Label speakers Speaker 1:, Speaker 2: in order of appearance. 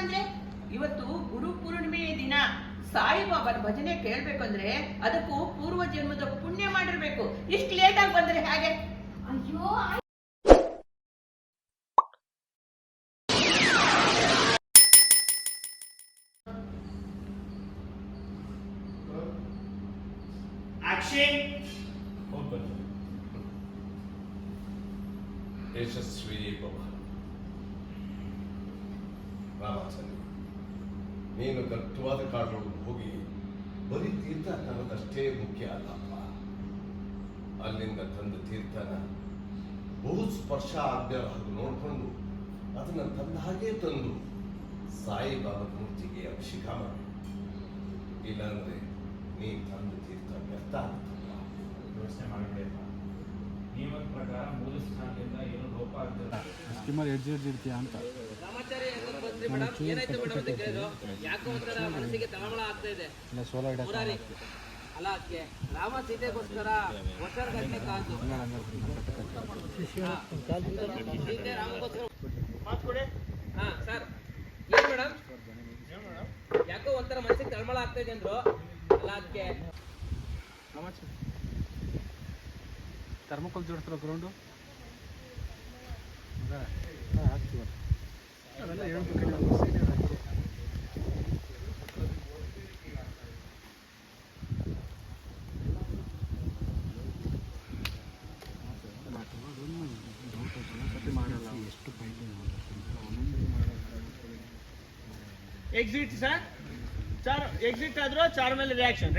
Speaker 1: ಅಂದ್ರೆ ಇವತ್ತು ಗುರು ಪೂರ್ಣಿಮೆಯ ದಿನ ಸಾಯಿಬಾಬಾನ ಭಜನೆ ಕೇಳ್ಬೇಕಂದ್ರೆ ಅದಕ್ಕೂ ಪೂರ್ವ ಜನ್ಮದ ಪುಣ್ಯ ಮಾಡಿರ್ಬೇಕು. ಇಷ್ಟು ಲೇಟ್ ಆಗಿ ಬಂದ್ರೆ ಹೇಗೆ?
Speaker 2: ಅಯ್ಯೋ
Speaker 3: ಯಶಸ್ವಿ ಭವ. ರಾಮಾಚಾರ್ಯ, ನೀನು ದಟ್ಟವಾದ ಕಾಡೊಳಗೆ ಹೋಗಿ ಬರೀ ತೀರ್ಥ ತನ್ನದಷ್ಟೇ ಮುಖ್ಯ ಅಲ್ಲಪ್ಪ. ಅಲ್ಲಿಂದ ತಂದ ತೀರ್ಥನ ಬಹು ಸ್ಪರ್ಶ ಆಗದೆ ಹಾಗೆ ನೋಡ್ಕೊಂಡು ಅದನ್ನ ತಂದ ಹಾಗೆ ತಂದು ಸಾಯಿಬಾಬಾ ಮೂರ್ತಿಗೆ ಅಭಿಷೇಕ ಮಾಡಿ. ಇಲ್ಲಾಂದ್ರೆ ನೀ ತಂದ ತೀರ್ಥ ವ್ಯರ್ಥ ಆಗುತ್ತಲ್ಲ.
Speaker 4: ಯೋಚನೆ ಮಾಡಬೇಡ. ನಿಯಮದ ಪ್ರಕಾರ ಮೂಲ ಸ್ಥಾನದಿಂದ ಏನು ಲೋಪ ಆಗ್ತದೆ
Speaker 5: ಸ್ಕೀಮಲ್ಲಿ ಇಡ್ತೀಯಾ ಅಂತ
Speaker 6: ಮನಸ್ಸಿಗೆ ತಳಮಳ ಆಗ್ತಾ ಇದೆ.
Speaker 5: ಇಲ್ಲ ಸೋಲೋ
Speaker 6: ಮುರಾರಿ ಅಲ್ಲ ಅದಕ್ಕೆ ರಾಮ ಸೀತೆಗೋಸ್ಕರ ವರ್ಷದ ಗಂಟೆ ಕಾದು ಸೀತೆ ರಾಮಗೋಸ್ಕರ ಹಾ ಸರ್ ಏನ್ ಮೇಡಮ್ ಯಾಕೋ ಒಂಥರ ಮನಸ್ಸಿಗೆ ತಳಮಳ ಆಗ್ತಾ ಇದೆ ಅಂದ್ರು. ಅಲ್ಲ ಅದಕ್ಕೆ
Speaker 5: ಥರ್ಮೋಕೋಲ್ ಜೋಡಿಸ್ತಾರ ಗ್ರೌಂಡು ಹಾಕ್ತೀವ ಅವೆಲ್ಲ ಹೇಳ್ಬೇಕು. ಎಷ್ಟು
Speaker 7: ಎಕ್ಸಿಟ್ ಸರ್, 4 ಎಕ್ಸಿಟ್ ಆದ್ರೂ 4 ಮೇಲೆ ರಿಯಾಕ್ಷನ್